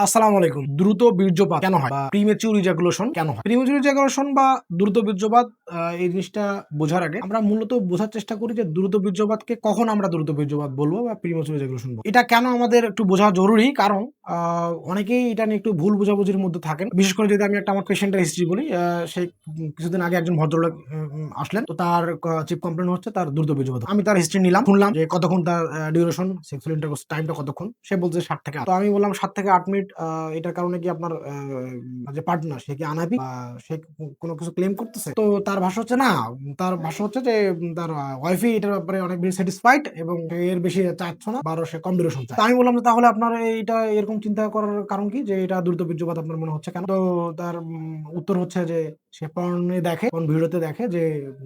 আসসালামু আলাইকুম। দ্রুত বীর্যপাত কেন হয় বা প্রিমেচিউর ইজাকুলেশন কেন হয়? প্রিমেচিউর ইজাকুলেশন বা দ্রুত বীর্যপাত এই জিনিসটা বোঝার আগে আমরা মূলত বোঝার চেষ্টা করি যে দ্রুত বীর্যপাতকে কখন আমরা দ্রুত বীর্যপাত বলবো বা প্রিমেচিউর ইজাকুলেশন বলবো। এটা কেন আমাদের একটু বোঝা জরুরি, কারণ অনেকেই এটা নিয়ে একটু ভুল বোঝাবুঝির মধ্যে থাকেন। বিশেষ করে যদি আমি একটা আমার পেশেন্টের হিস্ট্রি বলি, সে কিছুদিন আগে একজন ভদ্রলোক আসলেন, তো তার চিপ কমপ্লেন হচ্ছে তার দ্রুত বীর্যপাত। আমি তার হিস্ট্রি নিলাম, শুনলাম যে কতক্ষণ তার ডিউরেশন, সেক্সুয়াল ইন্টারকোর্স টাইমটা কতক্ষণ। সে বলছে 7 থেকে 8। তো আমি বললাম 7 থেকে 8 মিনিট, এটার কারণে কি আপনার যে পার্টনার সে কি আনহ্যাপি বা সে কোনো কিছু ক্লেম করতেছে? তো তার ভাষ্য হচ্ছে না, তার ভাষ্য হচ্ছে যে তার ওয়াইফই এটার ব্যাপারে অনেক বেশি স্যাটিসফাইড এবং এর বেশি চাচ্ছে না বা আরো সে কম ডিউরেশন চায়। তো আমি বললাম যে তাহলে আপনার এইটা এরকম চিন্তা করার কারণ কি, যে এটা দ্রুত বীর্যপাত আপনার মনে হচ্ছে কেন? তো তার উত্তর হচ্ছে যে সে পর্নে দেখে, কোন ভিডিওতে দেখে যে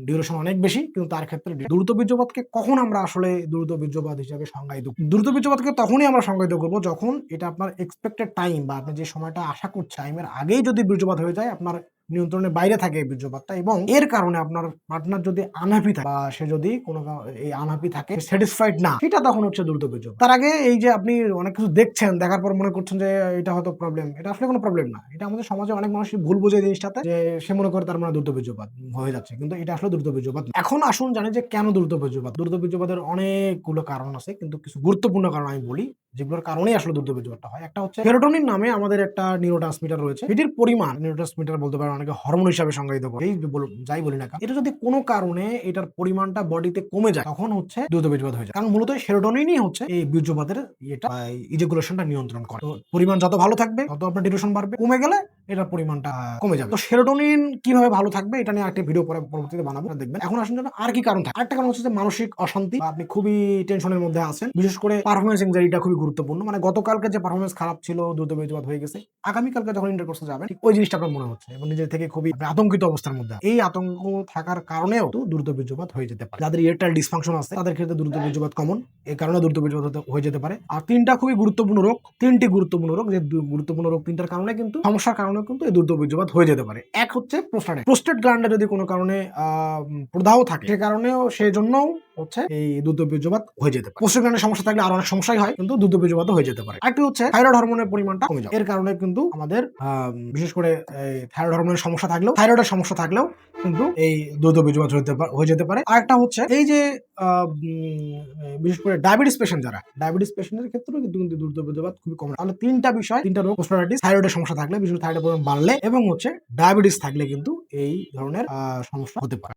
ডিউরেশন অনেক বেশি, কিন্তু তার ক্ষেত্রে দ্রুত বীর্যপাতকে কখন আমরা আসলে দ্রুত বীর্যপাত হিসেবে সংজ্ঞায়িত করি? দ্রুত বীর্যপাতকে তখনই আমরা সংজ্ঞায়িত করবো যখন এটা আপনার এক্সপেক্টেড টাইম বা আপনি যে সময়টা আশা করছেন টাইমের আগেই যদি বীর্যপাত হয়ে যায়, আপনার নিয়ন্ত্রণের বাইরে থাকে এই বীর্যপাতটা, এবং এর কারণে আপনার পার্টনার যদি আনহ্যাপি থাকে বা সে যদি কোনো এই আনহ্যাপি থাকে, স্যাটিসফাইড না, সেটা তখন হচ্ছে দ্রুত বীর্যপাত। তার আগে এই যে আপনি অনেক কিছু দেখছেন, দেখার পর মনে করছেন যে এটা হয়তো প্রবলেম, এটা আসলে কোনো প্রবলেম না। এটা আমাদের সমাজে অনেক মানুষই ভুল বোঝে এই জিনিসটাতে, যে সে মনে করে তার মানে দ্রুত বীর্যপাত হয়ে যাচ্ছে, কিন্তু এটা আসলে দ্রুত বীর্যপাত না। এখন আসুন জানি যে কেন দ্রুত বীর্যপাত। দ্রুত বীর্যপাতের অনেকগুলো কারণ আছে, কিন্তু কিছু গুরুত্বপূর্ণ কারণ আমি বলি যেগুলোর কারণেই আসলে দ্রুত বীর্যপাতটা হয়। একটা হচ্ছে সেরোটোনিন নামে আমাদের একটা নিউরোট্রান্সমিটার রয়েছে। এটির পরিমাণ, নিউরোট্রান্সমিটার বলতে পারেন, অনেকে হরমোন হিসাবে সংজ্ঞায়িত করে, যাই বলি না কেন, এটা যদি কোনো কারণে এটার পরিমাণটা বডিতে কমে যায়, তখন হচ্ছে দ্রুত বীর্যপাত হয়ে যায়। কারণ মূলত সেরোটোনিনই হচ্ছে এই বীর্যপাতের এটা ইজাকুলেশনটা নিয়ন্ত্রণ করে। তো পরিমাণ যত ভালো থাকবে তত আপনার ডিউরেশন বাড়বে, কমে গেলে এটার পরিমাণটা কমে যাবে। তো সেরোটোনিন কিভাবে ভালো থাকবে এটা নিয়ে একটা ভিডিও পরবর্তীতে বানাবো, দেখবেন। এখন আসুন আর কি কারণ থাকে। আরেকটা কারণ হচ্ছে যে মানসিক অশান্তি, বা আপনি খুবই টেনশনের মধ্যে আছেন, বিশেষ করে পারফরমেন্স এনজাইটিটা খুবই গুরুত্বপূর্ণ। মানে গতকালকে যে পারফরমেন্স খারাপ ছিল, দ্রুত বীর্যপাত হয়ে গেছে, আগামীকালকে যখন ইন্টারকোর্সে যাবেন ঠিক ওই জিনিসটা আপনার মনে হচ্ছে এবং নিজের থেকে খুবই আতঙ্কিত অবস্থার মধ্যে। এই আতঙ্ক থাকার কারণেও তো দ্রুত বীর্যপাত হয়ে যেতে পারে। যাদের ইরেকটাইল ডিসফাংশন আছে তাদের ক্ষেত্রে দ্রুত বীর্যপাত কমন, এই কারণে দ্রুত বীর্যপাত হয়ে যেতে পারে। আর তিনটি গুরুত্বপূর্ণ রোগ, যে গুরুত্বপূর্ণ রোগ তিনটার কারণে কিন্তু, সমস্যার কারণে কিন্তু এই দ্রুত বীর্যপাত হয়ে যেতে পারে। এক হচ্ছে প্রোস্টেট গ্ল্যান্ডে যদি কোনো কারণে প্রদাহ থাকে, সে কারণেও সেজন্যও হচ্ছে এই দ্রুত বীর্যপাত হয়ে যেতে পারে। প্রোস্টেট গ্ল্যান্ডের সমস্যা থাকলে আর অনেক সমস্যাই হয়, কিন্তু দ্রুত বীর্যপাত হয়ে যেতে পারে। আরেকটি হচ্ছে থাইরয়েড হরমোনের পরিমাণটা কমে যায়, এর কারণে কিন্তু আমাদের বিশেষ করে থাইরয়েড হরমোনের সমস্যা থাকলেও, থাইরয়েডের সমস্যা থাকলেও কিন্তু এই দ্রুত বীর্যপাত হয়ে যেতে পারে। আরেকটা হচ্ছে এই যে বিশেষ করে ডায়াবেটিস পেশেন্ট, যারা ডায়াবেটিস পেশেন্টের ক্ষেত্রেও কিন্তু দ্রুত বীর্যপাত খুবই কম। তাহলে তিনটা রোগ, প্রোস্টাটাইটিস, থাইরয়েডের সমস্যা থাকলে, বিশেষ করে থাইরয়েডের পরিমাণ বাড়লে এবং হচ্ছে ডায়াবেটিস থাকলে কিন্তু এই ধরনের সমস্যা হতে পারে।